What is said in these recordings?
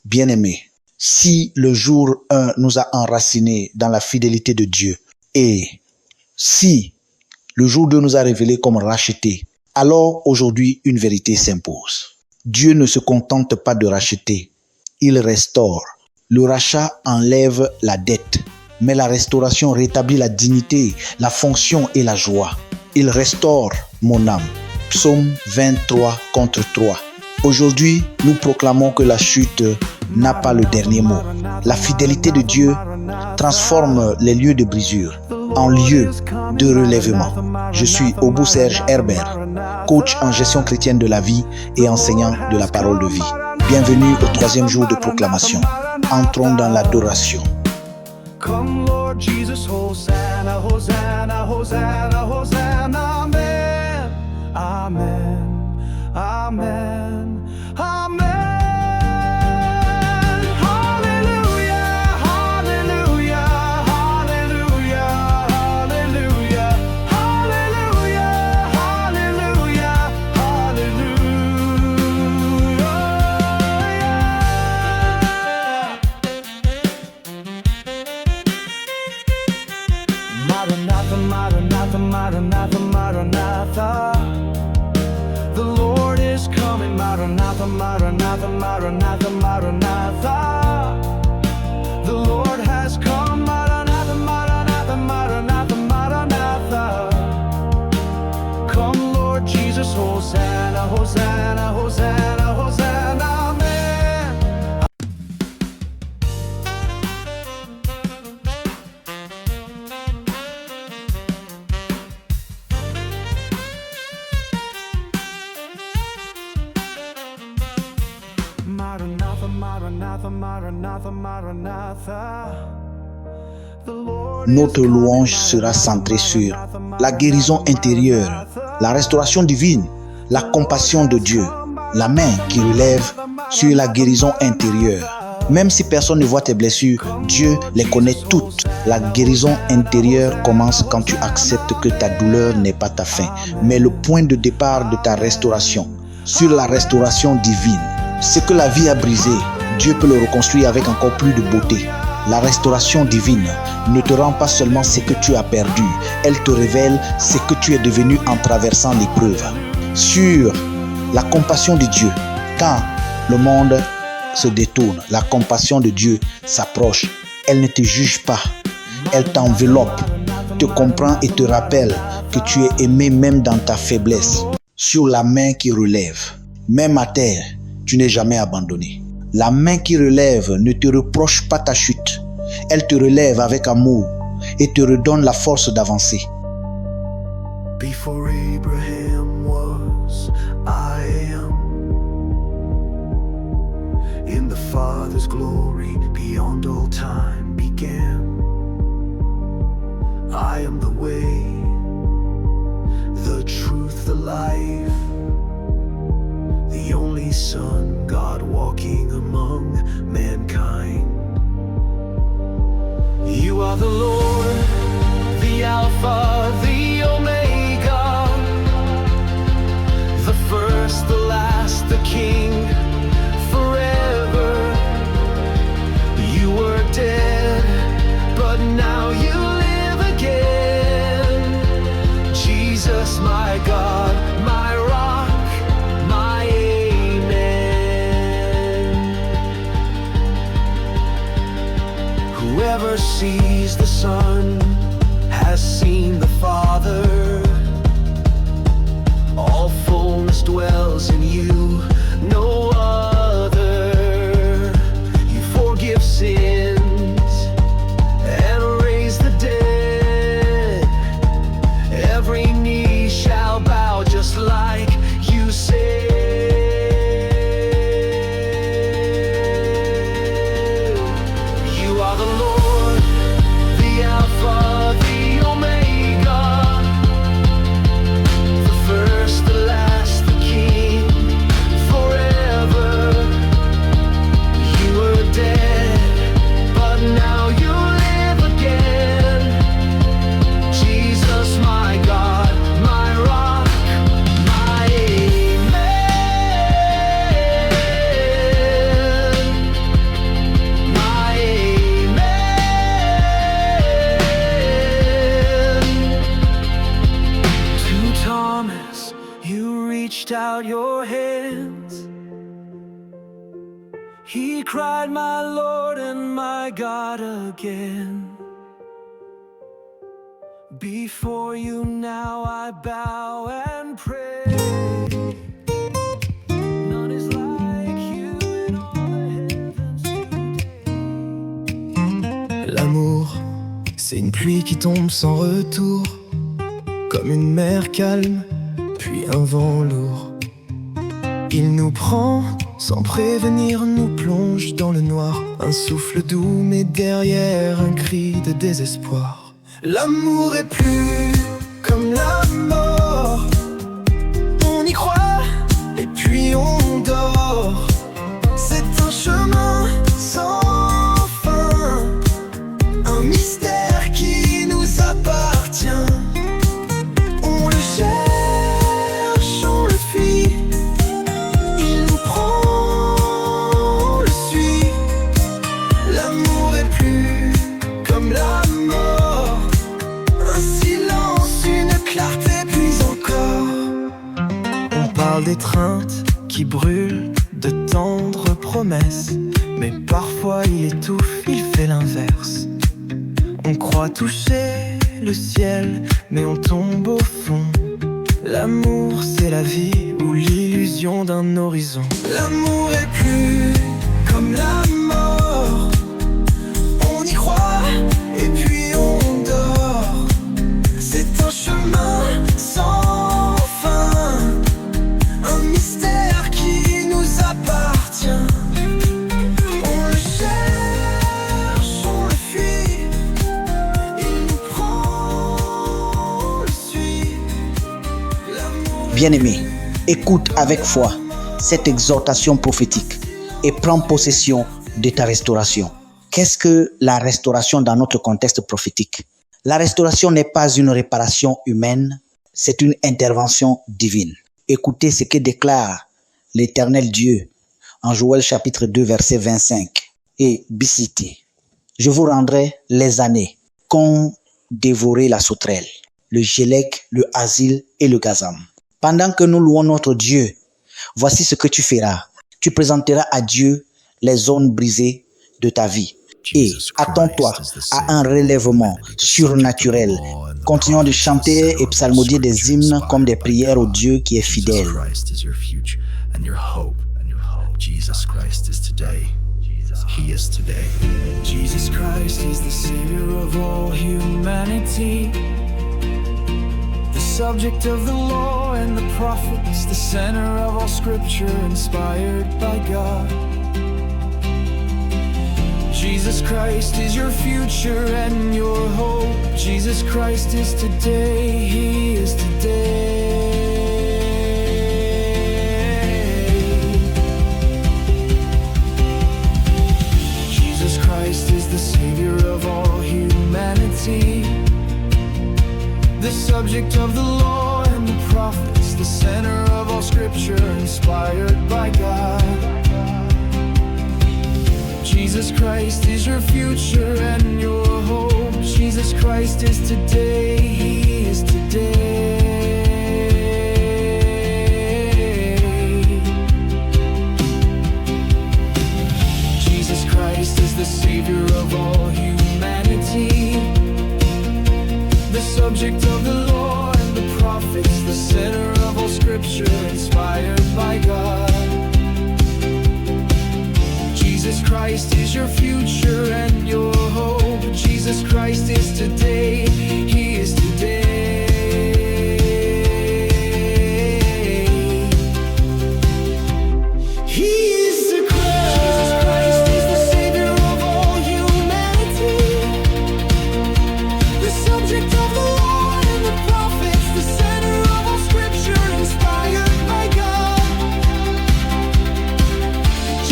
Bien-aimés, si le jour 1 nous a enracinés dans la fidélité de Dieu et si le jour 2 nous a révélés comme rachetés, alors aujourd'hui une vérité s'impose. Dieu ne se contente pas de racheter, il restaure. Le rachat enlève la dette, mais la restauration rétablit la dignité, la fonction et la joie. Il restaure mon âme. Psaume 23 contre 3. Aujourd'hui, nous proclamons que la chute n'a pas le dernier mot. La fidélité de Dieu transforme les lieux de brisure en lieux de relèvement. Je suis Obou Serge Herbert, coach en gestion chrétienne de la vie et enseignant de la parole de vie. Bienvenue au 3e jour de proclamation. Entrons dans l'adoration. Come Lord Jesus, Hosanna, Hosanna, Hosanna, Hosanna, Amen, Amen, Amen, Amen. Hallelujah, hallelujah, hallelujah, hallelujah, hallelujah, hallelujah, Maranatha, Maranatha, Maranatha, Maranatha. The Lord is coming, Maranatha, Maranatha, Maranatha, Maranatha. The Lord has come, Maranatha, Maranatha, Maranatha, Maranatha. Come Lord Jesus, Hosanna, Hosanna, Hosanna, Hosanna, Amen. Maranatha, Maranatha, Maranatha, Maranatha. The Lord is Notre coming, louange sera centrée sur la guérison intérieure, la restauration divine, la compassion de Dieu, la main qui relève sur la guérison intérieure. Même si personne ne voit tes blessures, Dieu les connaît toutes. La guérison intérieure commence quand tu acceptes que ta douleur n'est pas ta fin, mais le point de départ de ta restauration. Sur la restauration divine, ce que la vie a brisé, Dieu peut le reconstruire avec encore plus de beauté. La restauration divine ne te rend pas seulement ce que tu as perdu, elle te révèle ce que tu es devenu en traversant l'épreuve. Sur la compassion de Dieu, quand le monde se détourne, la compassion de Dieu s'approche. Elle ne te juge pas, elle t'enveloppe, te comprend et te rappelle que tu es aimé même dans ta faiblesse. Sur la main qui relève, même à terre, tu n'es jamais abandonné. La main qui relève ne te reproche pas ta chute. Elle te relève avec amour et te redonne la force d'avancer. Before Abraham was, I am. In the Father's glory, beyond all time began. I am the way, the truth, the life. The only Son, God walking among mankind. You are the Lord, the Alpha, the Omega, the first, the last, the King, forever. You were dead, but now you live again. Jesus, my God, my rock, my amen. Whoever sees the Son has seen the Father. All fullness dwells in you, no other. You forgive sins and raise the dead. Every knee shall bow just like you said. You are the Lord, the Alpha, the Omega, the first, the last, the King, He cried, my Lord and my God again. Before you now I bow and pray. None is like you in all the heavens today. L'amour, c'est une pluie qui tombe sans retour, comme une mer calme, puis un vent lourd. Il nous prend sans prévenir, nous plonge dans le noir. Un souffle doux mais derrière un cri de désespoir. L'amour est plus comme la mort. On y croit et puis on dort. C'est un chemin sans fin, un mystère qui nous appartient. On le cherche, on le fuit. Il nous prend, on le suit. L'amour est plus comme la mort. Un silence, une clarté, puis encore. On parle d'étreinte qui brûle, de tendres promesses. Mais parfois il étouffe, il fait l'inverse. On croit toucher le ciel, mais on tombe au fond. L'amour c'est la vie ou l'illusion d'un horizon. L'amour est plus comme la mort. On y croit et puis on dort. C'est un chemin sans fin, un mystère qui nous appartient. On le cherche, on le fuit. Il nous prend, on le suit. L'amour. Bien-aimé, écoute avec foi cette exhortation prophétique et prends possession de ta restauration. Qu'est-ce que la restauration dans notre contexte prophétique? La restauration n'est pas une réparation humaine, c'est une intervention divine. Écoutez ce que déclare l'Éternel Dieu en Joël chapitre 2 verset 25 et Bicité. Je vous rendrai les années qu'ont dévoré la sauterelle, le gélec, le asile et le gazam. Pendant que nous louons notre Dieu, voici ce que tu feras. Tu présenteras à Dieu les zones brisées de ta vie. Et attends-toi à un relèvement surnaturel. Continuons de chanter et psalmodier des hymnes comme des prières au Dieu qui est fidèle. Jesus Christ is today. He is today. Jesus Christ is the Savior of all humanity, the subject of the law and the prophets, the center of all scripture inspired by God. Jesus Christ is your future and your hope. Jesus Christ is today, He is today. Jesus Christ is the Savior of all humanity, the subject of the law and the prophets, the center of all scripture inspired by God. Jesus Christ is your future and your hope. Jesus Christ is today, He is today. Jesus Christ is the Savior of all humanity, the subject of the law and the prophets, the center of all scripture inspired by God. Jesus Christ is your future and your hope. Jesus Christ is today, He is today. He is the Christ. Jesus Christ is the Savior of all humanity, the subject of the law and the prophets, the center of all scripture inspired by God.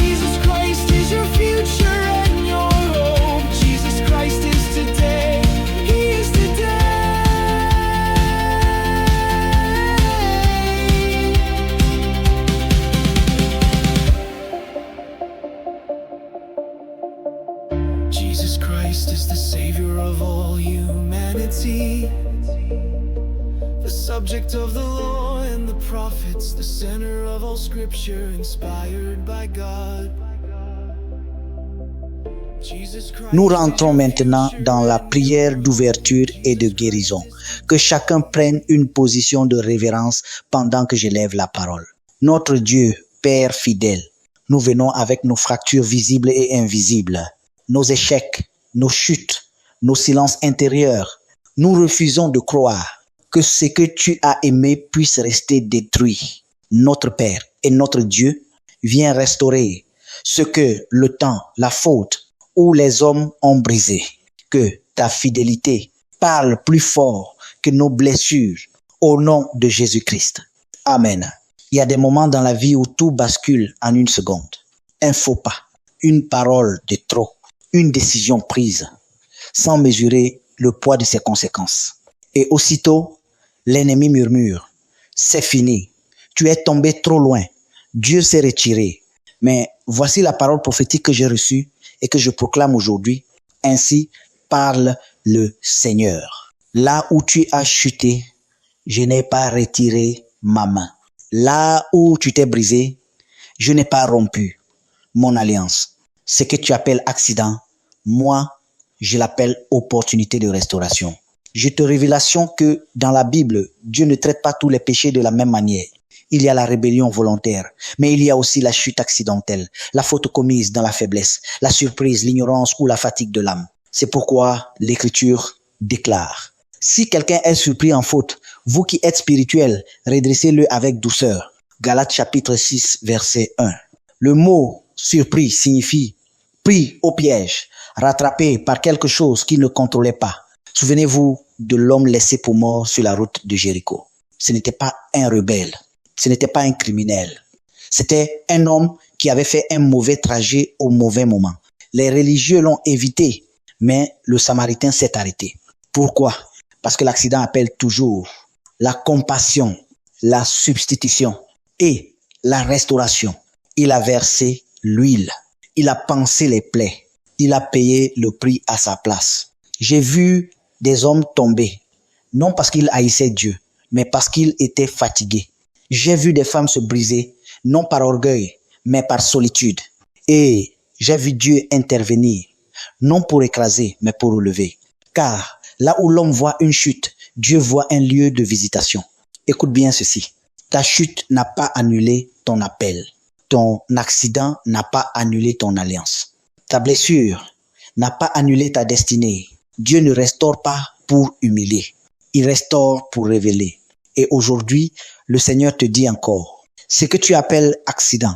Jesus Christ is your future and your hope. Jesus Christ is today, He is today. Jesus Christ is the Savior of all humanity, the subject of the law and the prophets, the center of all scripture inspired by God. Nous rentrons maintenant dans la prière d'ouverture et de guérison. Que chacun prenne une position de révérence pendant que j'élève la parole. Notre Dieu, Père fidèle, nous venons avec nos fractures visibles et invisibles, nos échecs, nos chutes, nos silences intérieurs. Nous refusons de croire que ce que tu as aimé puisse rester détruit. Notre Père et notre Dieu, viens restaurer ce que le temps, la faute ou les hommes ont brisé. Que ta fidélité parle plus fort que nos blessures au nom de Jésus-Christ. Amen. Il y a des moments dans la vie où tout bascule en une seconde. Un faux pas, une parole de trop, une décision prise sans mesurer le poids de ses conséquences. Et aussitôt, l'ennemi murmure, c'est fini, tu es tombé trop loin, Dieu s'est retiré. Mais voici la parole prophétique que j'ai reçue et que je proclame aujourd'hui. Ainsi parle le Seigneur. Là où tu as chuté, je n'ai pas retiré ma main. Là où tu t'es brisé, je n'ai pas rompu mon alliance. Ce que tu appelles accident, moi, je l'appelle opportunité de restauration. Je te révélation que dans la Bible, Dieu ne traite pas tous les péchés de la même manière. Il y a la rébellion volontaire, mais il y a aussi la chute accidentelle, la faute commise dans la faiblesse, la surprise, l'ignorance ou la fatigue de l'âme. C'est pourquoi l'Écriture déclare: si quelqu'un est surpris en faute, vous qui êtes spirituels, redressez-le avec douceur. Galates chapitre 6, verset 1. Le mot surpris signifie pris au piège, rattrapé par quelque chose qu'il ne contrôlait pas. Souvenez-vous de l'homme laissé pour mort sur la route de Jéricho. Ce n'était pas un rebelle, ce n'était pas un criminel. C'était un homme qui avait fait un mauvais trajet au mauvais moment. Les religieux l'ont évité, mais le Samaritain s'est arrêté. Pourquoi? Parce que l'accident appelle toujours la compassion, la substitution et la restauration. Il a versé l'huile, il a pansé les plaies, il a payé le prix à sa place. J'ai vu des hommes tomber, non parce qu'ils haïssaient Dieu, mais parce qu'ils étaient fatigués. J'ai vu des femmes se briser, non par orgueil, mais par solitude. Et j'ai vu Dieu intervenir, non pour écraser, mais pour relever. Car là où l'homme voit une chute, Dieu voit un lieu de visitation. Écoute bien ceci. Ta chute n'a pas annulé ton appel. Ton accident n'a pas annulé ton alliance. Ta blessure n'a pas annulé ta destinée. Dieu ne restaure pas pour humilier. Il restaure pour révéler. Et aujourd'hui, le Seigneur te dit encore, ce que tu appelles accident,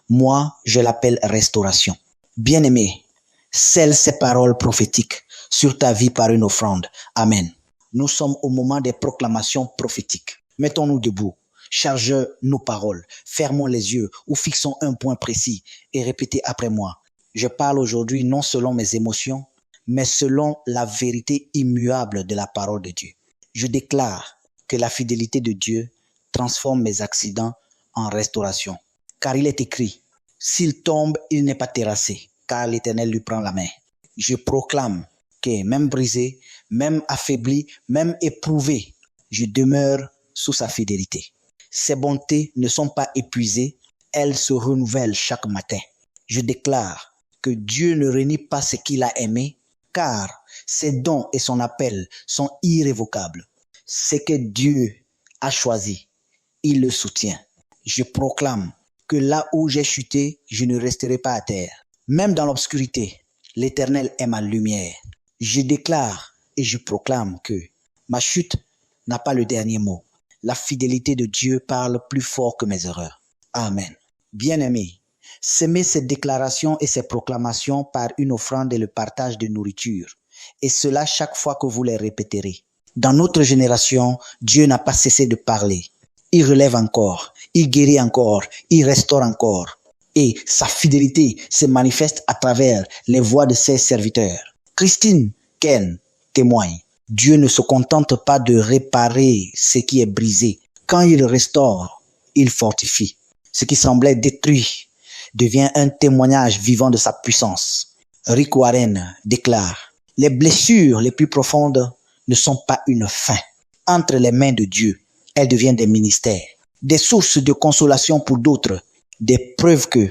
moi, je l'appelle restauration. Bien-aimé, scelle ces paroles prophétiques sur ta vie par une offrande. Amen. Nous sommes au moment des proclamations prophétiques. Mettons-nous debout, chargeons nos paroles, fermons les yeux ou fixons un point précis et répétez après moi. Je parle aujourd'hui non selon mes émotions, mais selon la vérité immuable de la parole de Dieu. Je déclare que la fidélité de Dieu transforme mes accidents en restauration. Car il est écrit, s'il tombe, il n'est pas terrassé, car l'Éternel lui prend la main. Je proclame que même brisé, même affaibli, même éprouvé, je demeure sous sa fidélité. Ses bontés ne sont pas épuisées, elles se renouvellent chaque matin. Je déclare que Dieu ne renie pas ce qu'il a aimé, car ses dons et son appel sont irrévocables. Ce que Dieu a choisi, il le soutient. Je proclame que là où j'ai chuté, je ne resterai pas à terre. Même dans l'obscurité, l'Éternel est ma lumière. Je déclare et je proclame que ma chute n'a pas le dernier mot. La fidélité de Dieu parle plus fort que mes erreurs. Amen. Bien-aimés, semez ces déclarations et ces proclamations par une offrande et le partage de nourriture. Et cela chaque fois que vous les répéterez. Dans notre génération, Dieu n'a pas cessé de parler. Il relève encore, il guérit encore, il restaure encore. Et sa fidélité se manifeste à travers les voix de ses serviteurs. Christine Ken témoigne. Dieu ne se contente pas de réparer ce qui est brisé. Quand il restaure, il fortifie. Ce qui semblait détruit devient un témoignage vivant de sa puissance. Rick Warren déclare, les blessures les plus profondes ne sont pas une fin. Entre les mains de Dieu, elles deviennent des ministères, des sources de consolation pour d'autres, des preuves que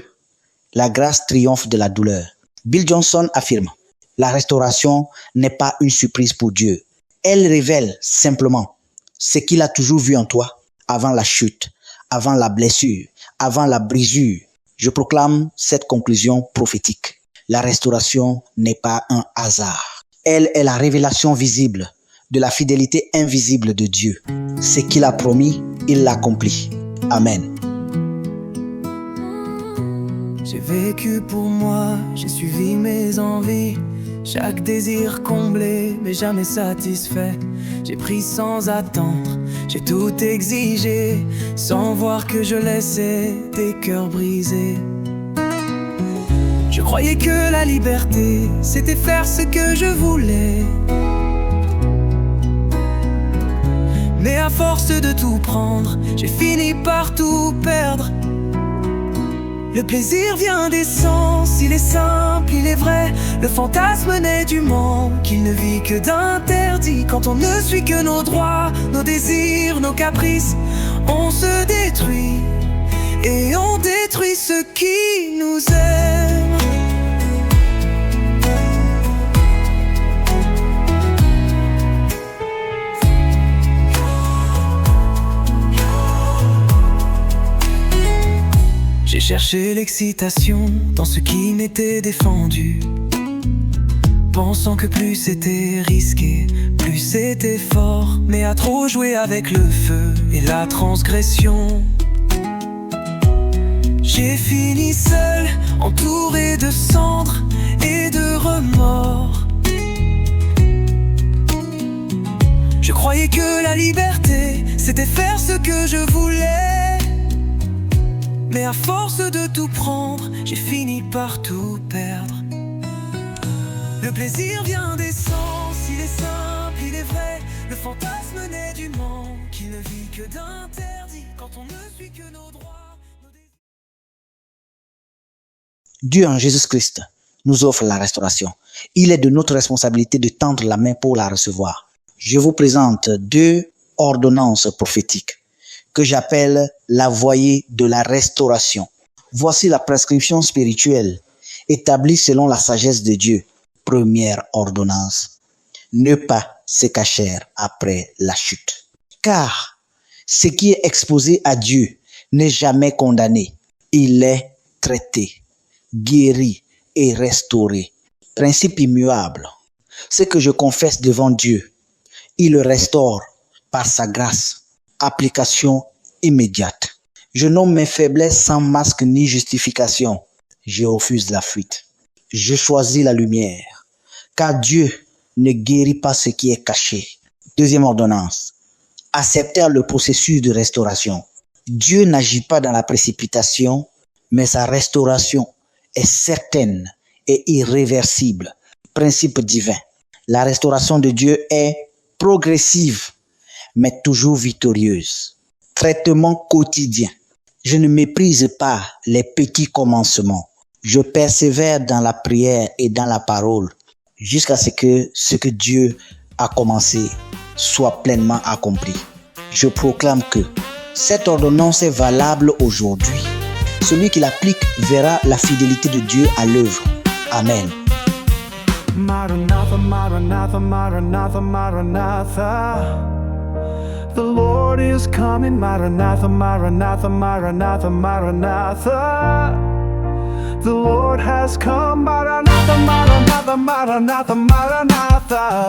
la grâce triomphe de la douleur. Bill Johnson affirme, la restauration n'est pas une surprise pour Dieu. Elle révèle simplement ce qu'il a toujours vu en toi avant la chute, avant la blessure, avant la brisure. Je proclame cette conclusion prophétique. La restauration n'est pas un hasard. Elle est la révélation visible de la fidélité invisible de Dieu. Ce qu'il a promis, il l'accomplit. Amen. J'ai vécu pour moi, j'ai suivi mes envies. Chaque désir comblé, mais jamais satisfait. J'ai pris sans attendre, j'ai tout exigé, sans voir que je laissais des cœurs brisés. Je croyais que la liberté, c'était faire ce que je voulais. Mais à force de tout prendre, j'ai fini par tout perdre. Le plaisir vient des sens, il est simple, il est vrai. Le fantasme naît du manque, qu'il ne vit que d'interdit. Quand on ne suit que nos droits, nos désirs, nos caprices, on se détruit et on détruit ceux qui nous aiment. J'ai cherché l'excitation dans ce qui m'était défendu, pensant que plus c'était risqué, plus c'était fort. Mais à trop jouer avec le feu et la transgression, j'ai fini seul, entouré de cendres et de remords. Je croyais que la liberté, c'était faire ce que je voulais. Mais à force de tout prendre, j'ai fini par tout perdre. Le plaisir vient des sens, il est simple, il est vrai. Le fantasme naît du manque, il ne vit que d'interdit. Quand on ne suit que nos droits, Dieu en Jésus-Christ nous offre la restauration. Il est de notre responsabilité de tendre la main pour la recevoir. Je vous présente 2 ordonnances prophétiques que j'appelle la voie de la restauration. Voici la prescription spirituelle établie selon la sagesse de Dieu. Première ordonnance. Ne pas se cacher après la chute. Car ce qui est exposé à Dieu n'est jamais condamné. Il est traité, guéri et restauré. Principe immuable. Ce que je confesse devant Dieu, il le restaure par sa grâce. Application immédiate. Je nomme mes faiblesses sans masque ni justification. Je refuse la fuite. Je choisis la lumière, car Dieu ne guérit pas ce qui est caché. Deuxième ordonnance. Accepter le processus de restauration. Dieu n'agit pas dans la précipitation, mais sa restauration est certaine et irréversible. Principe divin. La restauration de Dieu est progressive, mais toujours victorieuse. Traitement quotidien. Je ne méprise pas les petits commencements. Je persévère dans la prière et dans la parole jusqu'à ce que Dieu a commencé soit pleinement accompli. Je proclame que cette ordonnance est valable aujourd'hui. Celui qui l'applique verra la fidélité de Dieu à l'œuvre. Amen. Maranatha, Maranatha, Maranatha, Maranatha. The Lord is coming, Maranatha, Maranatha, Maranatha, Maranatha. The Lord has come, Maranatha, Maranatha, Maranatha, Maranatha.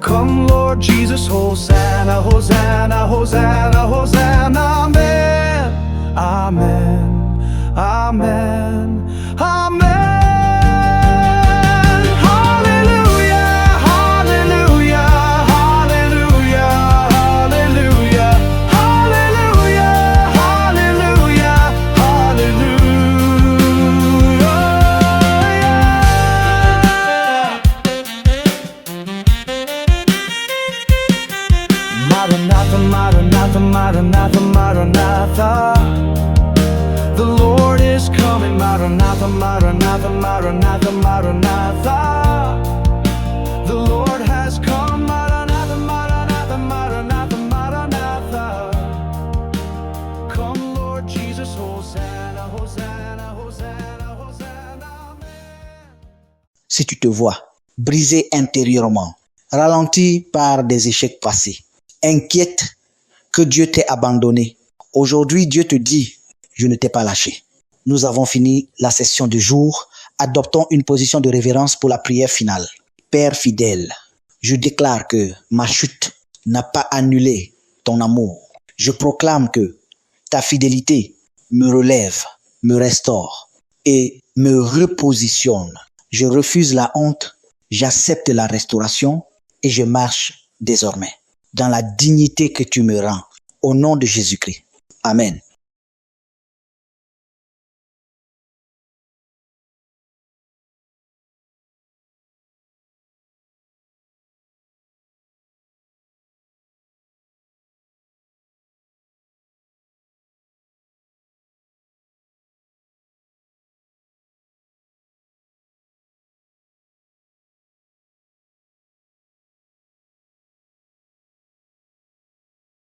Come, Lord Jesus, Hosanna, Hosanna, Hosanna, Hosanna, Amen, Amen, Amen, Amen. Maranatha, Maranatha, Maranatha. The Lord is coming, Maranatha, Maranatha, Maranatha, Maranatha. The Lord has come, Maranatha, Maranatha, Maranatha, Maranatha. Come, Lord Jesus, Hosanna, Hosanna, Hosanna, Hosanna, Amen. si tu te vois brisé intérieurement, ralenti par des échecs passés, inquiète que Dieu t'ait abandonné. Aujourd'hui, Dieu te dit, je ne t'ai pas lâché. Nous avons fini la session du jour. Adoptons une position de révérence pour la prière finale. Père fidèle, je déclare que ma chute n'a pas annulé ton amour. Je proclame que ta fidélité me relève, me restaure et me repositionne. Je refuse la honte, j'accepte la restauration et je marche désormais dans la dignité que tu me rends. Au nom de Jésus-Christ. Amen.